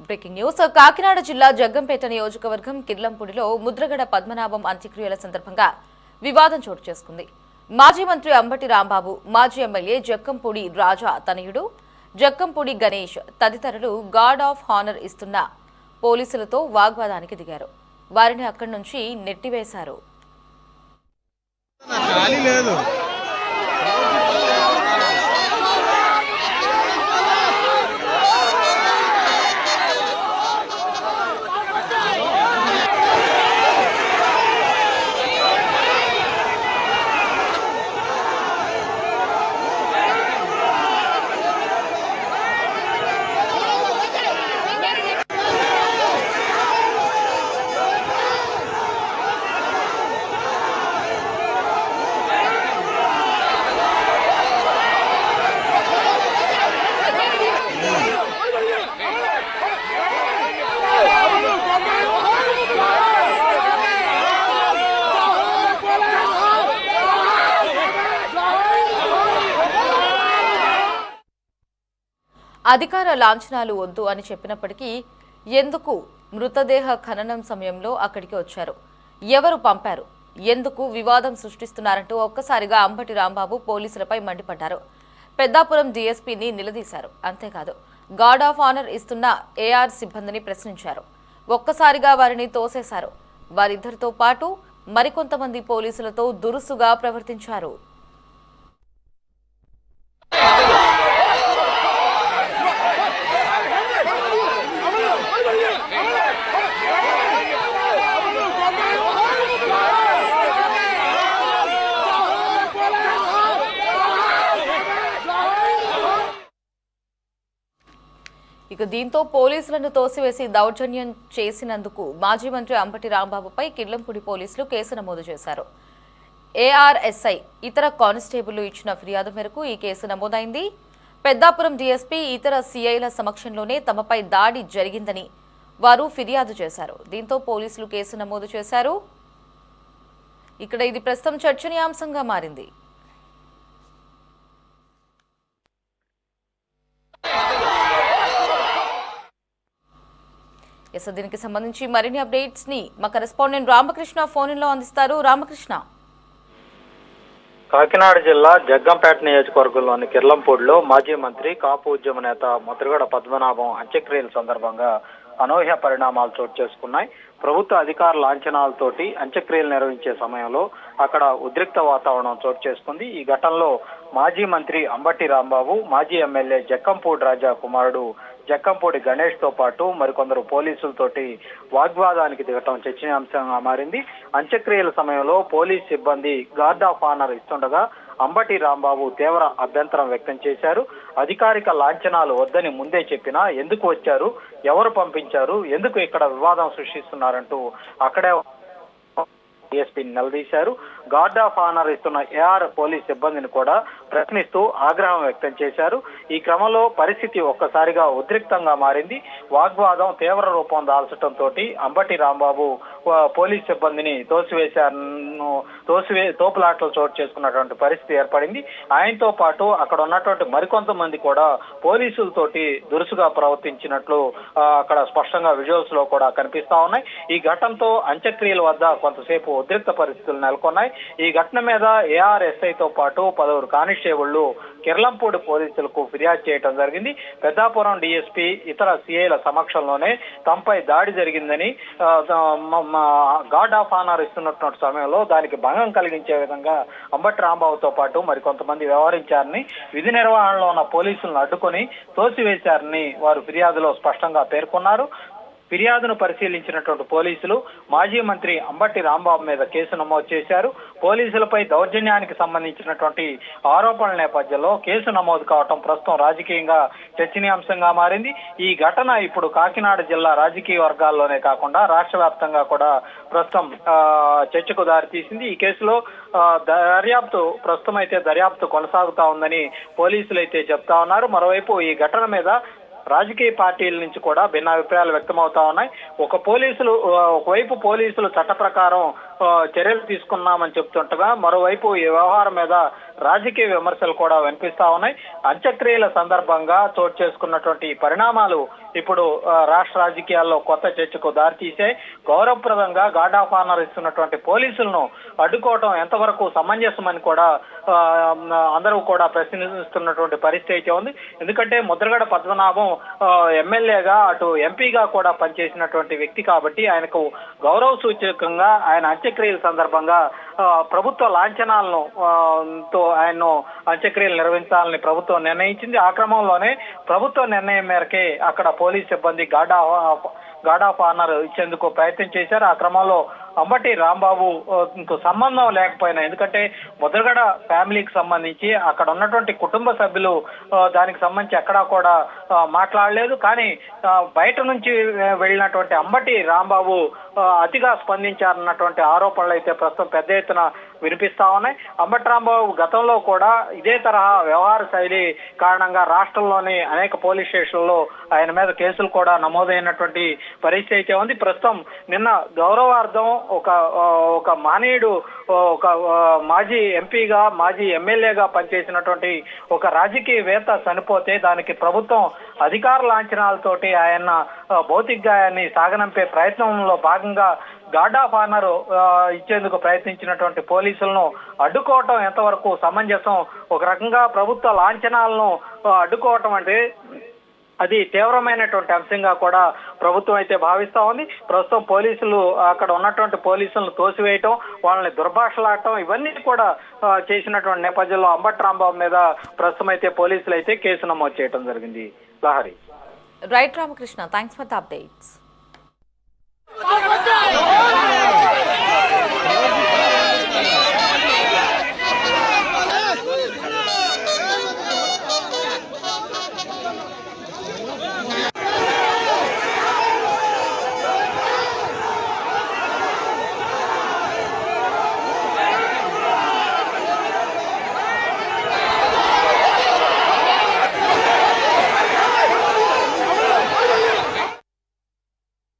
Breaking news Kakinada జిల్లా జగ్గంపేట నియోజకవర్గం కిర్లంపూడిలో ముద్రగడ పద్మనాభం అంత్యక్రియల సందర్భంగా వివాదం చోటు చేసుకుంది. మాజీ మంత్రి అంబటి రాంబాబు, మాజీ ఎమ్మెల్యే జక్కంపూడి రాజా తనయుడు జక్కంపూడి గణేష్ తదితరులు గార్డ్ ఆఫ్ హానర్ ఇస్తున్న పోలీసులతో వాగ్వాదానికి దిగారు. వారిని అక్కడి నుంచి నెట్టివేశారు. అధికార లాంఛనాలు వద్దు అని చెప్పినప్పటికీ ఎందుకు మృతదేహ ఖననం సమయంలో అక్కడికి వచ్చారు, ఎవరు పంపారు, ఎందుకు వివాదం సృష్టిస్తున్నారంటూ ఒక్కసారిగా అంబటి రాంబాబు పోలీసులపై మండిపడ్డారు. పెద్దాపురం డీఎస్పీని నిలదీశారు. అంతేకాదు గార్డ్ ఆఫ్ ఆనర్ ఇస్తున్న ఏఆర్ సిబ్బందిని ప్రశ్నించారు. ఒక్కసారిగా వారిని తోసేశారు. వారిద్దరితో పాటు మరికొంతమంది పోలీసులతో దురుసుగా ప్రవర్తించారు. ఇక దీంతో పోలీసులను తోసివేసి దౌర్జన్యం చేసినందుకు మాజీ మంత్రి అంబటి రాంబాబుపై కిర్లంపూడి పోలీసులు కేసు నమోదు చేశారు. ఏఆర్ఎస్ఐ ఇతర కానిస్టేబుళ్లు ఇచ్చిన ఫిర్యాదు మేరకు ఈ కేసు నమోదైంది. పెద్దాపురం డీఎస్పీ ఇతర సీఐల సమక్షంలోనే తమపై దాడి జరిగిందని వారు ఫిర్యాదు చేశారు. దీంతో పోలీసులు కేసు నమోదు చేశారు. ఇక్కడ ఇది ప్రస్తుతం చర్చనీయాంశంగా మారింది. దీనికి సంబంధించి మరిన్ని అప్డేట్స్ ని మా కరెస్పాండెంట్ రామకృష్ణ ఫోన్ లో అందిస్తారు. రామకృష్ణ, కాకినాడ జిల్లా జగ్గంపేట నియోజకవర్గంలోని కిర్లంపూడిలో మాజీ మంత్రి కాపు ఉద్యమ నేత ముద్రగడ పద్మనాభం అంత్యక్రియల సందర్భంగా అనూహ్య పరిణామాలు చోటు చేసుకున్నాయి. ప్రభుత్వ అధికార లాంఛనాలతోటి అంత్యక్రియలు నిర్వహించే సమయంలో అక్కడ ఉద్రిక్త వాతావరణం చోటు చేసుకుంది. ఈ ఘటనలో మాజీ మంత్రి అంబటి రాంబాబు, మాజీ ఎమ్మెల్యే జక్కంపూడి రాజా కుమారుడు జక్కంపూడి గణేష్ తో పాటు మరికొందరు పోలీసులతోటి వాగ్వాదానికి దిగటం చర్చనీయాంశంగా మారింది. అంత్యక్రియల సమయంలో పోలీస్ సిబ్బంది గార్డ్ ఆఫ్ ఆనర్ ఇస్తుండగా అంబటి రాంబాబు తీవ్ర అభ్యంతరం వ్యక్తం చేశారు. అధికారిక లాంఛనాలు వద్దని ముందే చెప్పినా ఎందుకు వచ్చారు, ఎవరు పంపించారు, ఎందుకు ఇక్కడ వివాదం సృష్టిస్తున్నారంటూ అక్కడే డీఎస్పీని నిలదీశారు. గార్డ్ ఆఫ్ ఆనర్ ఇస్తున్న ఏఆర్ పోలీస్ సిబ్బందిని కూడా ప్రశ్నిస్తూ ఆగ్రహం వ్యక్తం చేశారు. ఈ క్రమంలో పరిస్థితి ఒక్కసారిగా ఉద్రిక్తంగా మారింది. వాగ్వాదం తీవ్ర రూపం దాల్చడంతో అంబటి రాంబాబు పోలీస్ సిబ్బందిని తోపులాటలు చోటు చేసుకున్నటువంటి పరిస్థితి ఏర్పడింది. ఆయనతో పాటు అక్కడ ఉన్నటువంటి మరికొంతమంది కూడా పోలీసులతోటి దురుసుగా ప్రవర్తించినట్లు అక్కడ స్పష్టంగా విజువల్స్ లో కూడా కనిపిస్తా ఉన్నాయి. ఈ ఘటనతో అంత్యక్రియల వద్ద కొంతసేపు ఉద్రిక్త పరిస్థితులు నెలకొన్నాయి. ఈ ఘటన మీద ఏఆర్ఎస్ఐతో పాటు 10 కానిస్టేబుళ్లు కిర్లంపూడి పోలీసులకు ఫిర్యాదు చేయడం జరిగింది. పెద్దాపురం డీఎస్పీ ఇతర సీఐల సమక్షంలోనే తమపై దాడి జరిగిందని, గార్డ్ ఆఫ్ ఆనర్ ఇస్తున్నటువంటి సమయంలో దానికి భంగం కలిగించే విధంగా అంబటి రాంబాబుతో పాటు మరికొంతమంది వ్యవహరించారని, విధి నిర్వహణలో ఉన్న పోలీసులను అడ్డుకొని తోసివేశారని వారు ఫిర్యాదులో స్పష్టంగా పేర్కొన్నారు. ఫిర్యాదును పరిశీలించినటువంటి పోలీసులు మాజీ మంత్రి అంబటి రాంబాబు మీద కేసు నమోదు చేశారు. పోలీసులపై దౌర్జన్యానికి సంబంధించినటువంటి ఆరోపణల నేపథ్యంలో కేసు నమోదు కావటం ప్రస్తుతం రాజకీయంగా చర్చనీయాంశంగా మారింది. ఈ ఘటన ఇప్పుడు కాకినాడ జిల్లా రాజకీయ వర్గాల్లోనే కాకుండా రాష్ట్ర వ్యాప్తంగా కూడా ప్రస్తుతం చర్చకు దారితీసింది. ఈ కేసులో ప్రస్తుతం అయితే దర్యాప్తు కొనసాగుతా ఉందని పోలీసులు అయితే చెప్తా ఉన్నారు. మరోవైపు ఈ ఘటన మీద రాజకీయ పార్టీల నుంచి కూడా భిన్నాభిప్రాయాలు వ్యక్తమవుతా ఉన్నాయి. ఒకవైపు పోలీసులు చట్ట ప్రకారం చర్యలు తీసుకున్నామని చెప్తుండగా, మరోవైపు ఈ వ్యవహారం మీద రాజకీయ విమర్శలు కూడా వినిపిస్తా ఉన్నాయి. అంత్యక్రియల సందర్భంగా చోటు చేసుకున్నటువంటి పరిణామాలు ఇప్పుడు రాష్ట్ర రాజకీయాల్లో కొత్త చర్చకు దారితీసాయి. గౌరవప్రదంగా గార్డ్ ఆఫ్ ఆనర్ ఇస్తున్నటువంటి పోలీసులను అడ్డుకోవటం ఎంతవరకు సమంజసమని కూడా అందరూ కూడా ప్రశ్నిస్తున్నటువంటి పరిస్థితి అయితే ఉంది. ఎందుకంటే ముద్రగడ పద్మనాభం ఎమ్మెల్యేగా అటు ఎంపీగా కూడా పనిచేసినటువంటి వ్యక్తి కాబట్టి ఆయనకు గౌరవ సూచకంగా ఆయన అంత్యక్రియల సందర్భంగా ప్రభుత్వ లాంఛనాలను తో ఆయన్ను అంత్యక్రియలు నిర్వహించాలని ప్రభుత్వం నిర్ణయించింది. ఆ క్రమంలోనే ప్రభుత్వ నిర్ణయం మేరకే అక్కడ పోలీస్ సిబ్బంది గార్డ్ ఆఫ్ ఆనర్ ఇచ్చేందుకు ప్రయత్నం చేశారు. ఆ క్రమంలో అంబటి రాంబాబు సంబంధం లేకపోయినా, ఎందుకంటే ముద్రగడ ఫ్యామిలీకి సంబంధించి అక్కడ ఉన్నటువంటి కుటుంబ సభ్యులు దానికి సంబంధించి ఎక్కడా కూడా మాట్లాడలేదు. కానీ బయట నుంచి వెళ్ళినటువంటి అంబటి రాంబాబు అతిగా స్పందించారన్నటువంటి ఆరోపణలు అయితే ప్రస్తుతం పెద్ద ఎత్తున వినిపిస్తా ఉన్నాయి. అంబటి రాంబాబు గతంలో కూడా ఇదే తరహా వ్యవహార శైలి కారణంగా రాష్ట్రంలోని అనేక పోలీస్ స్టేషన్లలో ఆయన మీద కేసులు కూడా నమోదైనటువంటి పరిస్థితి అయితే ఉంది. ప్రస్తుతం నిన్న గౌరవార్థం ఒక మహనీయుడు, ఒక మాజీ ఎంపీగా మాజీ ఎమ్మెల్యేగా పనిచేసినటువంటి ఒక రాజకీయవేత్త చనిపోతే దానికి ప్రభుత్వం అధికార లాంఛనాలతోటి ఆయన భౌతిక గాయాన్ని సాగనంపే ప్రయత్నంలో భాగంగా గార్డ్ ఆఫ్ ఆనర్ ఇచ్చేందుకు ప్రయత్నించినటువంటి పోలీసులను అడ్డుకోవటం ఎంతవరకు సమంజసం? ఒక రకంగా ప్రభుత్వ లాంఛనాలను అడ్డుకోవటం అంటే అది తీవ్రమైనటువంటి అంశంగా కూడా ప్రభుత్వం అయితే భావిస్తా ఉంది. ప్రస్తుతం పోలీసులు అక్కడ ఉన్నటువంటి పోలీసులను తోసివేయటం, వాళ్ళని దుర్భాషలాడటం ఇవన్నీ కూడా చేసినటువంటి నేపథ్యంలో అంబటి రాంబాబు మీద ప్రస్తుతం అయితే పోలీసులు అయితే కేసు నమోదు చేయడం జరిగింది. Lahari. Right Ramakrishna, thanks for the updates.